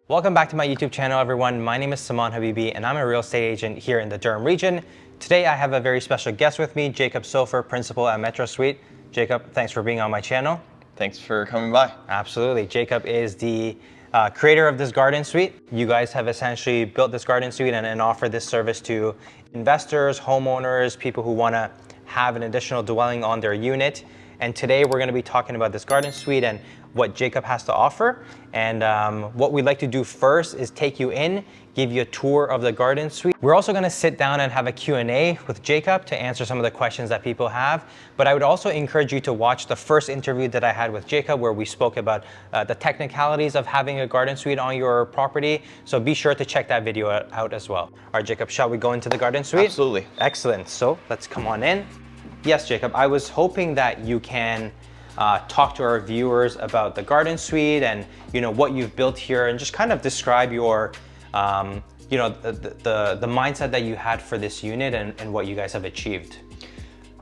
Welcome back to my YouTube channel, everyone. My name is Saman Habibi, and I'm a real estate agent here in the Durham region. Today, I have a very special guest with me, Jacob Sofer, principal at Metrosuite. Jacob, thanks for being on my channel. Thanks for coming by. Absolutely. Jacob is the creator of this garden suite. You guys have essentially built this garden suite and offer this service to investors, homeowners, people who want to have an additional dwelling on their unit. And today we're going to be talking about this garden suite and what Jacob has to offer. And what we'd like to do first is take you in, give you a tour of the garden suite. We're also going to sit down and have a Q&A with Jacob to answer some of the questions that people have. But I would also encourage you to watch the first interview that I had with Jacob, where we spoke about the technicalities of having a garden suite on your property. So be sure to check that video out as well. All right, Jacob, shall we go into the garden suite? Absolutely. Excellent. So let's come on in. Yes, Jacob, I was hoping that you can talk to our viewers about the garden suite and what you've built here, and just kind of describe your the mindset that you had for this unit and what you guys have achieved.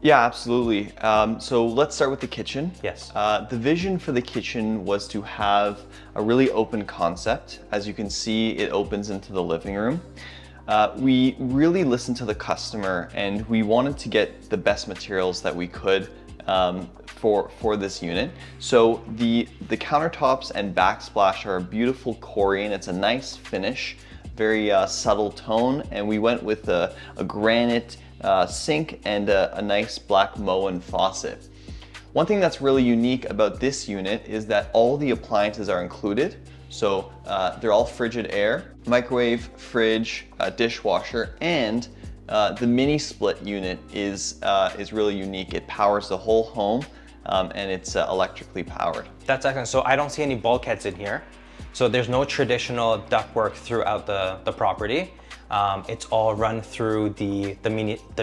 Yeah, absolutely. So let's start with the kitchen. Yes. The vision for the kitchen was to have a really open concept. As you can see, it opens into the living room. We really listened to the customer, and we wanted to get the best materials that we could for this unit. So the countertops and backsplash are a beautiful Corian. It's a nice finish, very subtle tone, and we went with a granite sink and a nice black Moen faucet. One thing that's really unique about this unit is that all the appliances are included. So they're all Frigid Air, microwave, fridge, dishwasher, and the mini split unit is really unique. It powers the whole home, and it's electrically powered. That's excellent. So I don't see any bulkheads in here. So there's no traditional ductwork throughout the property. It's all run through the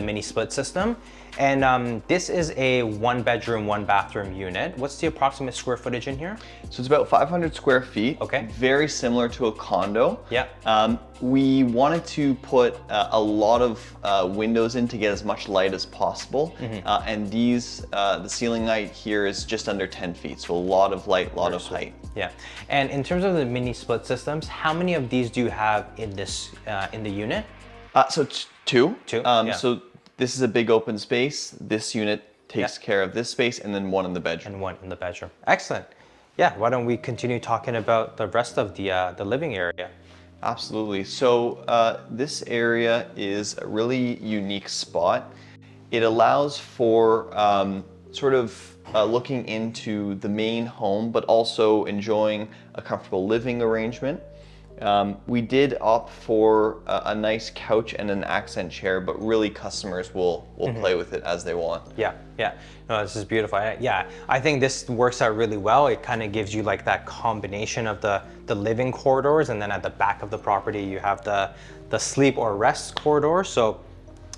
mini split system. And this is a 1-bedroom, 1-bathroom unit. What's the approximate square footage in here? So it's about 500 square feet. Okay. Very similar to a condo. Yeah. We wanted to put a lot of windows in to get as much light as possible. Mm-hmm. And the ceiling height here is just under 10 feet. So a lot of light, a lot of height. Yeah. And in terms of the mini split systems, how many of these do you have in this in the unit? So two. Two. Yeah. So this is a big open space. This unit takes care of this space, and then one in the bedroom. And one in the bedroom. Excellent. Yeah. Why don't we continue talking about the rest of the living area? Absolutely. So this area is a really unique spot. It allows for sort of looking into the main home, but also enjoying a comfortable living arrangement. We did opt for a nice couch and an accent chair, but really customers will play with it as they want. Yeah, yeah. No, this is beautiful. I think this works out really well. It kind of gives you like that combination of the living corridors, and then at the back of the property you have the sleep or rest corridor. So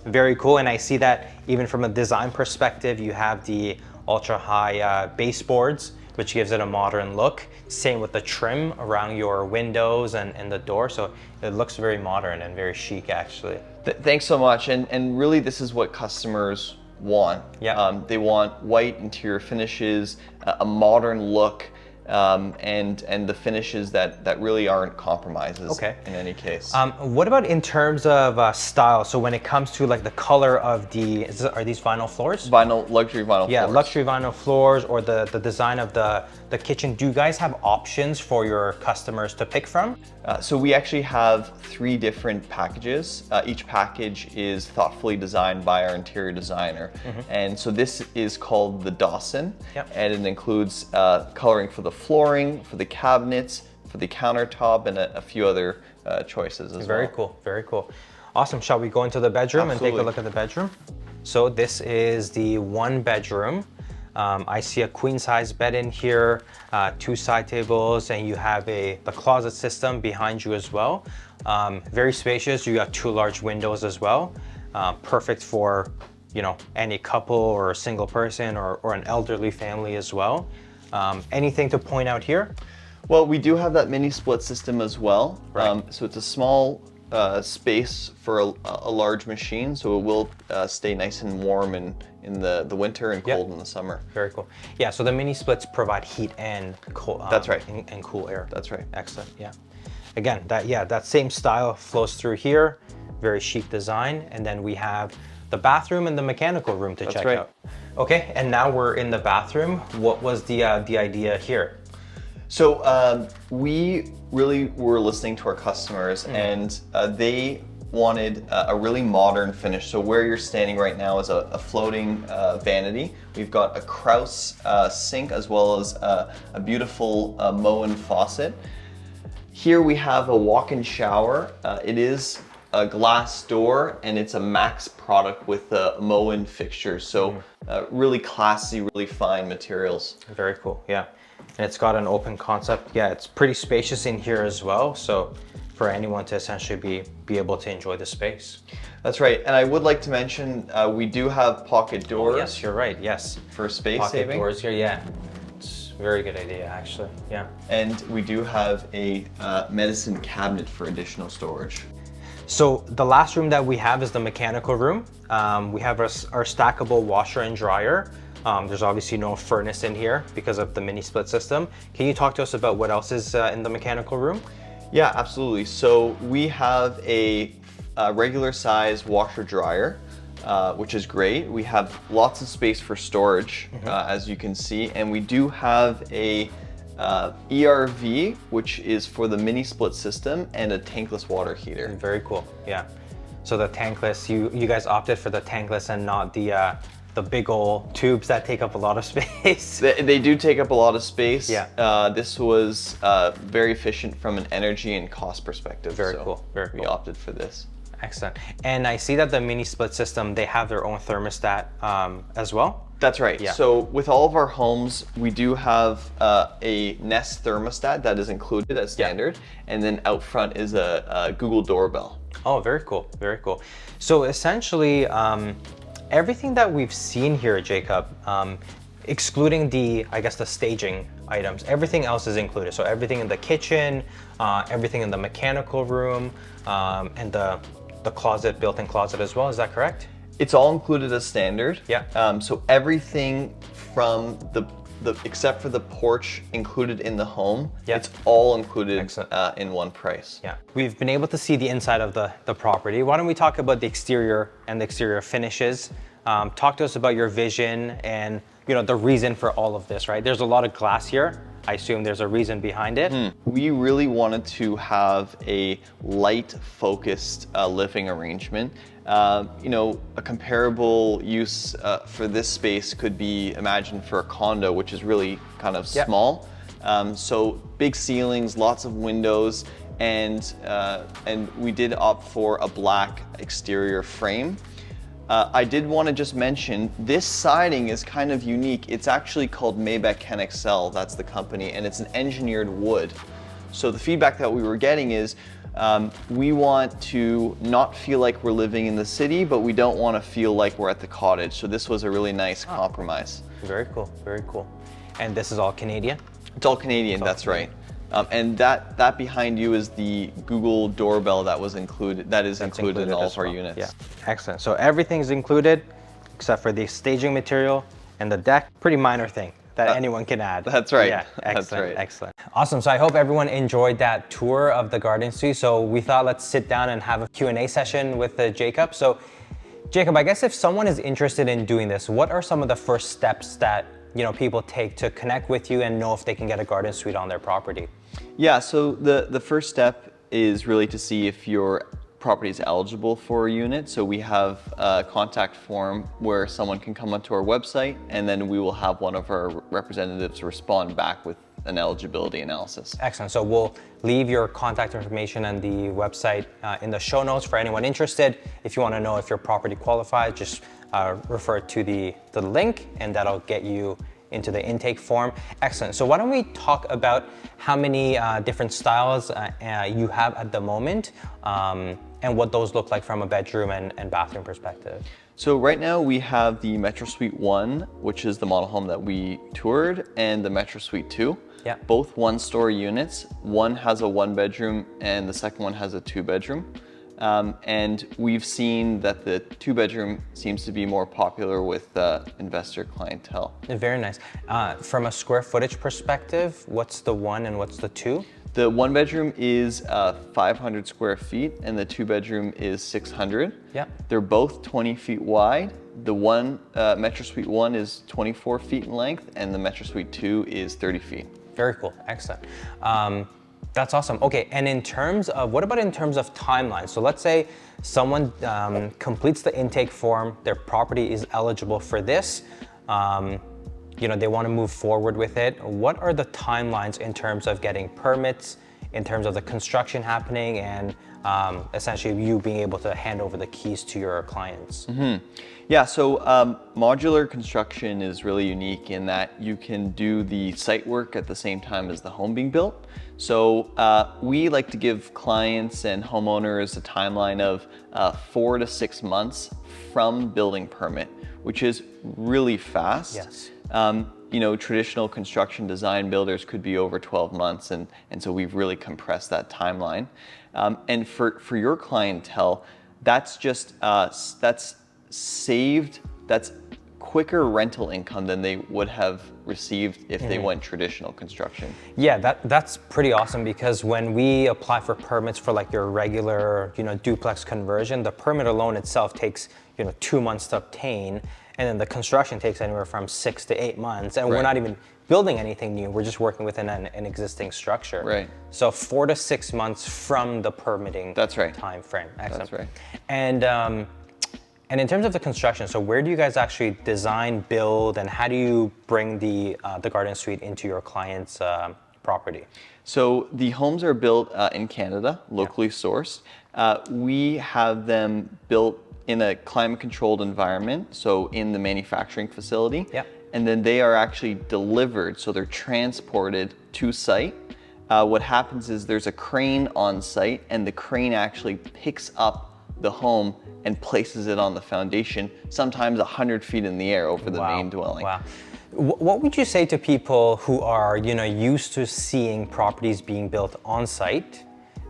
very cool. And I see that even from a design perspective, you have the ultra high baseboards, which gives it a modern look. Same with the trim around your windows and the door. So it looks very modern and very chic, actually. Thanks so much. And really, this is what customers want. Yeah. They want white interior finishes, a modern look, and the finishes that really aren't compromises. Okay. In any case. What about in terms of style? So when it comes to like the color of are these vinyl floors? Luxury vinyl floors. Yeah, luxury vinyl floors, or the design of the kitchen. Do you guys have options for your customers to pick from? So we actually have 3 different packages. Each package is thoughtfully designed by our interior designer. Mm-hmm. And so this is called the Dawson. Yep. And it includes coloring for the flooring, for the cabinets, for the countertop, and a few other choices as well. Very cool, very cool. Awesome. Shall we go into the bedroom? Absolutely. And take a look at the bedroom? So this is the 1-bedroom. I see a queen size bed in here, 2 side tables, and you have the closet system behind you as well. Very spacious. You got 2 large windows as well. Perfect for any couple or a single person or an elderly family as well. Anything to point out here? Well, we do have that mini split system as well. Right. So it's a small space for a large machine, so it will stay nice and warm in the winter and cold in the summer. Very cool. Yeah, so the mini splits provide heat and cool. That's right. And cool air. That's right. Excellent. Yeah. again, that same style flows through here, very chic design. And then we have the bathroom and the mechanical room to check out. Okay, and now we're in the bathroom. What was the idea here? So we really were listening to our customers, and they wanted a really modern finish. So where you're standing right now is a floating vanity. We've got a Kraus sink as well as a beautiful Moen faucet. Here we have a walk-in shower. It is a glass door, and it's a Max product with a Moen fixture. So really classy, really fine materials. Very cool, yeah. And it's got an open concept. Yeah, it's pretty spacious in here as well. So for anyone to essentially be able to enjoy the space. That's right. And I would like to mention, we do have pocket doors. Oh, yes, you're right, yes. For space pocket saving. Doors here, yeah. It's a very good idea, actually, yeah. And we do have a medicine cabinet for additional storage. So the last room that we have is the mechanical room. We have our stackable washer and dryer. There's obviously no furnace in here because of the mini split system. Can you talk to us about what else is in the mechanical room? Yeah, absolutely. So we have a regular size washer dryer, which is great. We have lots of space for storage, as you can see, and we do have a ERV, which is for the mini split system, and a tankless water heater. Very cool, yeah. So the tankless, you guys opted for the tankless and not the big old tubes that take up a lot of space. They do take up a lot of space. Yeah. This was very efficient from an energy and cost perspective. Very cool, very cool. We opted for this. Excellent. And I see that the mini split system, they have their own thermostat as well? That's right. Yeah. So with all of our homes, we do have a Nest thermostat that is included as standard, and then out front is a Google doorbell. Oh, very cool, very cool. So essentially, everything that we've seen here, Jacob, excluding the staging items, everything else is included. So everything in the kitchen, everything in the mechanical room, and the closet, built-in closet as well. Is that correct? It's all included as standard. Yeah. So everything from the except for the porch included in the home, it's all included in one price. Yeah. We've been able to see the inside of the property. Why don't we talk about the exterior and the exterior finishes? Talk to us about your vision and the reason for all of this, right? There's a lot of glass here. I assume there's a reason behind it. We really wanted to have a light focused living arrangement. A comparable use for this space could be imagined for a condo, which is really kind of small. So big ceilings, lots of windows, and we did opt for a black exterior frame. I did want to just mention, this siding is kind of unique. It's actually called Maybach Excel, that's the company, and it's an engineered wood. So the feedback that we were getting is, we want to not feel like we're living in the city, but we don't want to feel like we're at the cottage. So this was a really nice compromise. Very cool, very cool. And this is all Canadian? It's all Canadian, that's right. And that behind you is the Google doorbell that was included. That's included in all of our units. Yeah, excellent. So everything's included except for the staging material and the deck. Pretty minor thing that anyone can add. That's right. Yeah, excellent, that's right. Excellent. Awesome. So I hope everyone enjoyed that tour of the garden suite. So we thought let's sit down and have a Q&A session with Jacob. So Jacob, I guess if someone is interested in doing this, what are some of the first steps that people take to connect with you and know if they can get a garden suite on their property? Yeah, so the first step is really to see if your property is eligible for a unit. So we have a contact form where someone can come onto our website, and then we will have one of our representatives respond back with an eligibility analysis. Excellent. So we'll leave your contact information and the website in the show notes for anyone interested. If you want to know if your property qualifies, just refer to the link, and that'll get you into the intake form. Excellent. So why don't we talk about how many different styles you have at the moment, and what those look like from a bedroom and bathroom perspective. So right now we have the Metrosuite 1, which is the model home that we toured, and the Metrosuite 2. Yeah. Both one-story units. One has a 1-bedroom and the second one has a 2-bedroom. And we've seen that the 2-bedroom seems to be more popular with investor clientele. Very nice. From a square footage perspective, what's the 1 and what's the 2? The 1-bedroom is 500 square feet and the 2-bedroom is 600. Yeah. They're both 20 feet wide. The one Metrosuite 1 is 24 feet in length and the Metrosuite 2 is 30 feet. Very cool, excellent. That's awesome. Okay, and what about in terms of timeline? So let's say someone completes the intake form, their property is eligible for this, they want to move forward with it. What are the timelines in terms of getting permits, in terms of the construction happening, and essentially you being able to hand over the keys to your clients? Yeah, so modular construction is really unique in that you can do the site work at the same time as the home being built. So we like to give clients and homeowners a timeline of 4 to 6 months from building permit, which is really fast. Yes. Traditional construction design builders could be over 12 months, and so we've really compressed that timeline. And for your clientele, that's just that's quicker rental income than they would have received if they went traditional construction. Yeah, that's pretty awesome, because when we apply for permits for like your regular, duplex conversion, the permit alone itself takes, 2 months to obtain, and then the construction takes anywhere from 6 to 8 months, and we're not even building anything new. We're just working within an existing structure. Right. So 4 to 6 months from the permitting. That's right. Time frame. Excellent. That's right. And in terms of the construction, so where do you guys actually design, build, and how do you bring the garden suite into your client's property? So the homes are built in Canada, locally sourced. We have them built in a climate-controlled environment, so in the manufacturing facility. Yeah. And then they are actually delivered, so they're transported to site. What happens is there's a crane on site, and the crane actually picks up the home and places it on the foundation, sometimes 100 feet in the air over the main dwelling. Wow. What would you say to people who are, used to seeing properties being built on site?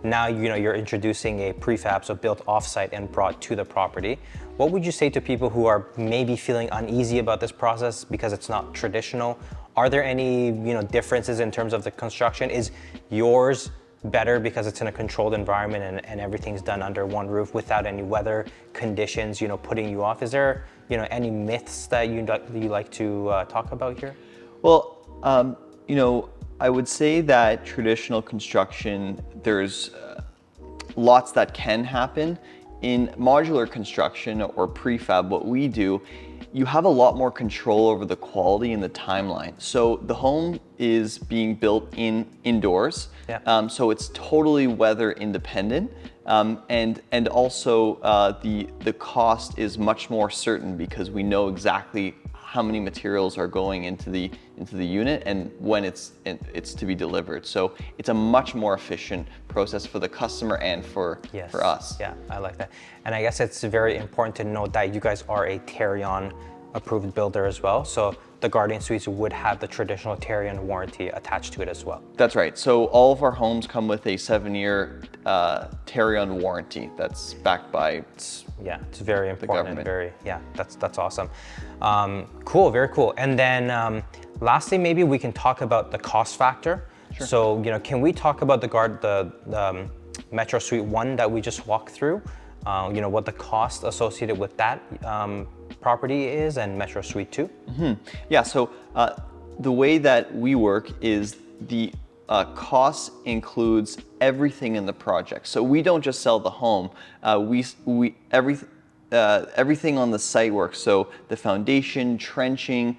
Now, you're introducing a prefab, so built off-site and brought to the property. What would you say to people who are maybe feeling uneasy about this process because it's not traditional? Are there any, differences in terms of the construction? Is yours better because it's in a controlled environment and everything's done under one roof without any weather conditions, putting you off? Is there, any myths that you like to talk about here? Well, I would say that traditional construction, there's lots that can happen. In modular construction or prefab, what we do, you have a lot more control over the quality and the timeline. So the home is being built indoors, so it's totally weather independent, and also the cost is much more certain because we know exactly how many materials are going into the unit and when it's to be delivered. So it's a much more efficient process for the customer and for us. Yeah, I like that. And I guess it's very important to note that you guys are a Tarion approved builder as well. So the Guardian Suites would have the traditional Tarion warranty attached to it as well. That's right. So all of our homes come with a 7-year Tarion warranty that's backed by it's very important and that's awesome. Cool, very cool. And then lastly, maybe we can talk about the cost factor. Sure. So, can we talk about the Metrosuite 1 that we just walked through? What the cost associated with that property is, and Metrosuite 2? Yeah, so the way that we work is the cost includes everything in the project. So we don't just sell the home, everything on the site work. So the foundation, trenching,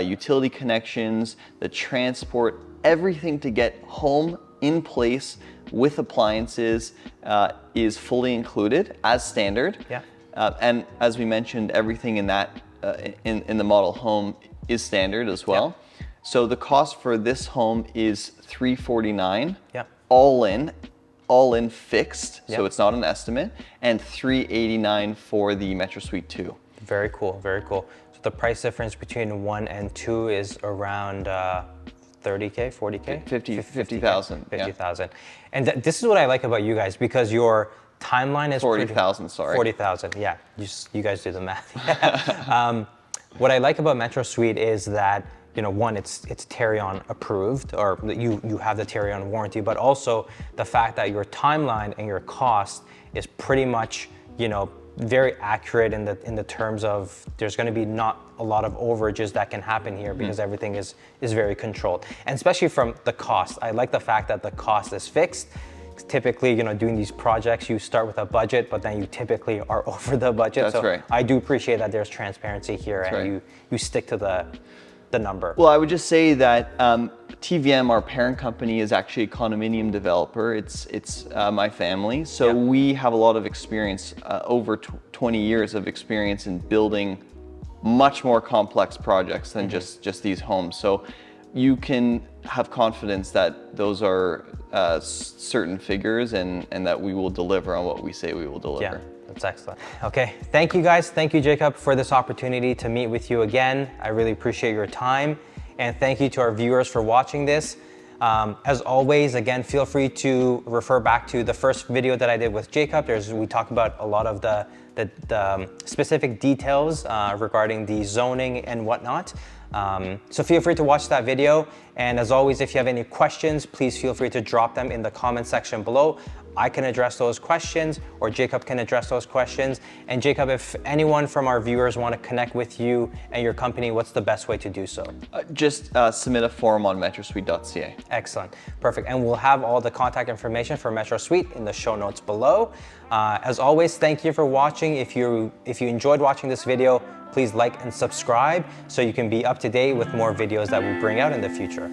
utility connections, the transport, everything to get home in place with appliances is fully included as standard. Yeah. And as we mentioned, everything in that in the model home is standard as well. Yeah. So the cost for this home is $349. Yeah. All in fixed. Yeah. So it's not an estimate, and $389 for the Metrosuite 2. Very cool, very cool. So the price difference between 1 and 2 is around 30K, 40K? 50,000. 50,000. And this is what I like about you guys, because your timeline is 40,000, sorry. 40,000, yeah. You guys do the math. What I like about Metrosuite is that you know, one, it's Tarion approved, or you have the Tarion warranty, but also the fact that your timeline and your cost is pretty much, you know, very accurate in the terms of there's going to be not a lot of overages that can happen here because everything is very controlled. And especially from the cost, I like the fact that the cost is fixed. Typically, you know, doing these projects, you start with a budget, but then you typically are over the budget. That's right. I do appreciate that there's transparency here. That's and right. you stick to the number. Well, I would just say that TVM, our parent company, is actually a condominium developer. It's my family. So we have a lot of experience, over 20 years of experience in building much more complex projects than just these homes. So you can have confidence that those are certain figures and that we will deliver on what we say we will deliver. Yeah. That's excellent. Okay, thank you guys. Thank you, Jacob, for this opportunity to meet with you again. I really appreciate your time. And thank you to our viewers for watching this. As always, again, feel free to refer back to the first video that I did with Jacob. We talk about a lot of the specific details regarding the zoning and whatnot. So feel free to watch that video. And as always, if you have any questions, please feel free to drop them in the comment section below. I can address those questions, or Jacob can address those questions. And Jacob, if anyone from our viewers want to connect with you and your company, what's the best way to do so? Just submit a form on metrosuite.ca. Excellent, perfect. And we'll have all the contact information for Metrosuite in the show notes below. As always, thank you for watching. If you enjoyed watching this video, please like and subscribe so you can be up to date with more videos that we bring out in the future.